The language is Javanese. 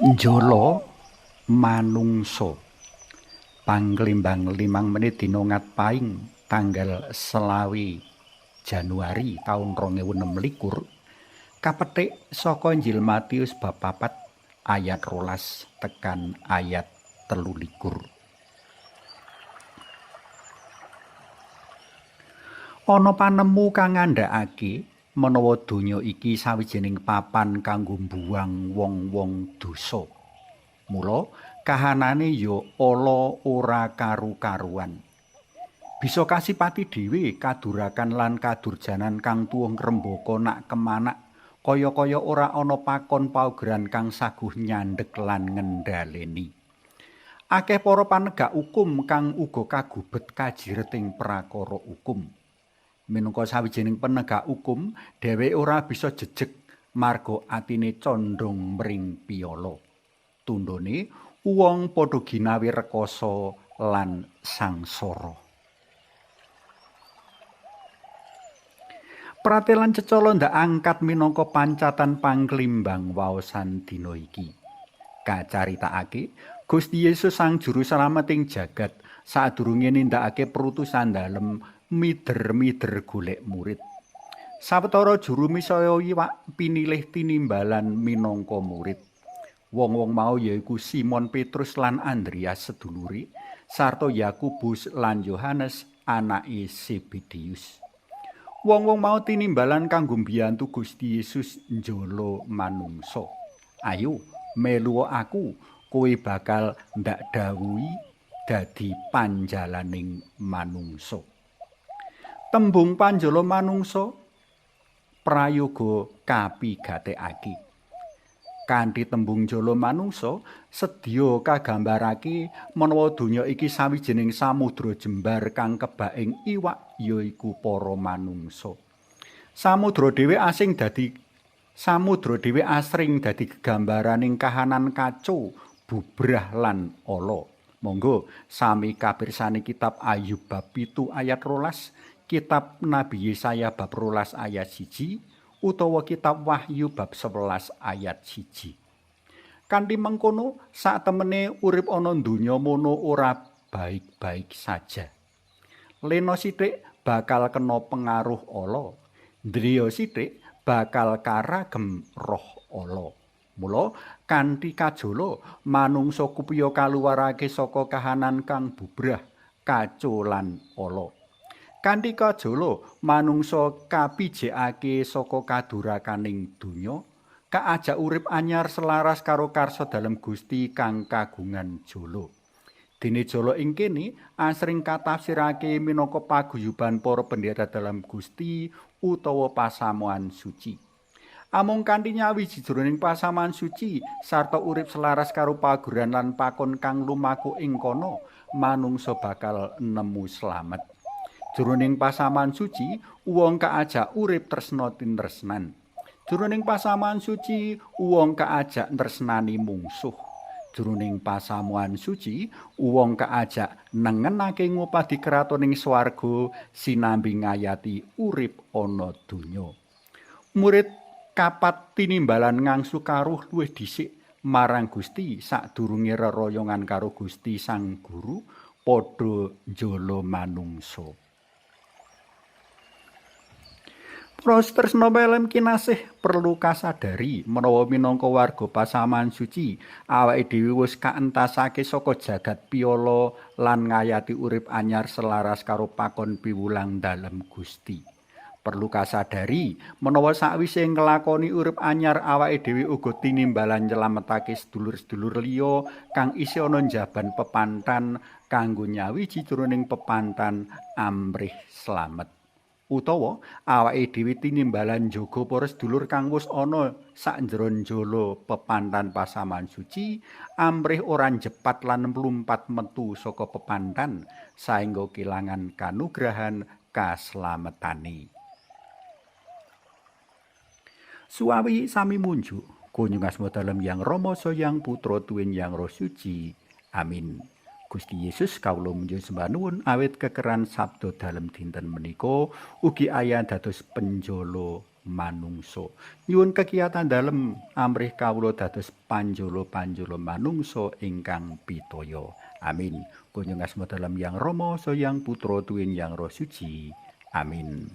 Njolo manungsa panglimbang 5 menit dina Ngatpaing tanggal 20 Januari taun 2026 kapethik saka Injil Matius bab 4 ayat 12 tekan ayat 23. Ana panemu kang ngandhakake menawa donya iki sawijining papan kanggo mbuwang wong-wong dosa. Mula kahanane ya ala ora karu-karuan. Bisa kasipati dhewe kadurakan lan kadurjanan kang tuwuh ngrembaka nak kemanak kaya-kaya ora ana pakon paugeran kang saguh nyandhek lan ngendhaleni. Akeh para panegak hukum kang uga kagubet kajireting prakara hukum. Minangka sawijining penegak hukum, dheweke ora bisa jejeg marga atine condhong mring piyala. Tundhone wong padha ginawe rekasa lan sangsara. Pratelan cecala ndak angkat minangka pancatan panglimbang waosan dina iki. Kacaritakake Gusti Yesus sang juru slameting jagat sadurunge nindakake perutusan dalem mider-mider golek murid. Sawetara juru misaya iwak pinilih tinimbalan minangka murid. Wong-wong mau yaiku Simon Petrus lan Andreas sedulure sarta Yakobus lan Yohanes anake Zebedeus. Wong-wong mau tinimbalan kanggo mbiyantu Gusti Yesus njolo manungsa. Ayo melu aku, kowe bakal ndak dawuhi dadi panjalaning manungsa. Tembung panjala manungsa prayoga kapigatekake. Kanthi tembung jala manungsa sedya kagambarake menawa donya iki sawijining samudra jembar kang kebak ing iwak yaiku para manungsa. Samudra dhewe asring dadi gegambaraning kahanan kaco, bubrah lan ala. Monggo sami kapirsani kitab Ayub bab 7 ayat 12, kitab Nabi Yesaya bab 12 ayat 1, utawa kitab Wahyu bab 11 ayat 1. Kanthi mengkono satemene urip ana donya mono ora baik-baik saja. Lena sithik bakal kena pengaruh ala, driya sithik bakal karagem roh ala. Mula kanthi kajala manungsa kupiya kaluwarake saka kahanan kang bubrah, kaco lan ala. Kanthi kajala manungsa kapijekake saka kadurakaning donya, kaajak urip anyar selaras karo karsa dalem Gusti kang kagungan jala. Dene jala ing kene asring katafsirake minangka paguyuban para pendeta dalam Gusti utawa pasamuan suci. Amung kanthi nyawiji jroning pasaman suci sarta urip selaras karo paguran lan pakon kang lumaku ing kono, manungsa bakal nemu slamet. Jroning pasaman suci, wong kaajak urip tresna tinresnan. Jroning pasaman suci, wong kaajak tresnani mungsuh. Jroning pasamuan suci, wong kaajak nengenake ngupadi kratoning swarga sinambi ngayati urip ana donya. Murid kapat tinimbalan ngangsu karuh luwih dhisik marang Gusti sadurunge reroyongan karo Gusti Sang Guru padha njala manungsa. Tresna pelem kinasih perlu kasadari menawa minangka warga pasaman suci awake dhewe wis kaentasake saka jagat piyala lan ngayati urip anyar selaras karo pakon piwulang dalem Gusti. Perlu kasadari menawa sakwise nglakoni urip anyar awake dhewe uga tinimbalan nyelametake sedulur-sedulur liya kang isih ana njaban pepantan kanggo nyawiji jroning pepantan amrih slamet. Utawa awake dhewe tinimbalan njaga para sedulur kang wis ana sakjeron jala pepantan pasaman suci amrih ora njepat lan mlumpat metu saka pepantan saengga kelangan kanugrahan kaslametane. Suwawi sami munjuk, kunjungasmu dalam Yang Rama Yang Putra Tuwin Yang Roh Suci. Amin. Gusti Yesus kawula munjuk sembah nuwun awit kekeran sabda dalem dinten menika ugi ayah dados penjolo manungso. Nyuwun kegiatan dalem amrih kawula dados panjolo-panjolo manungso ingkang pitaya. Amin. Kunjung asma dalam Yang Rama, Sang Yang Putra, Tuwin Yang Roh Suci. Amin.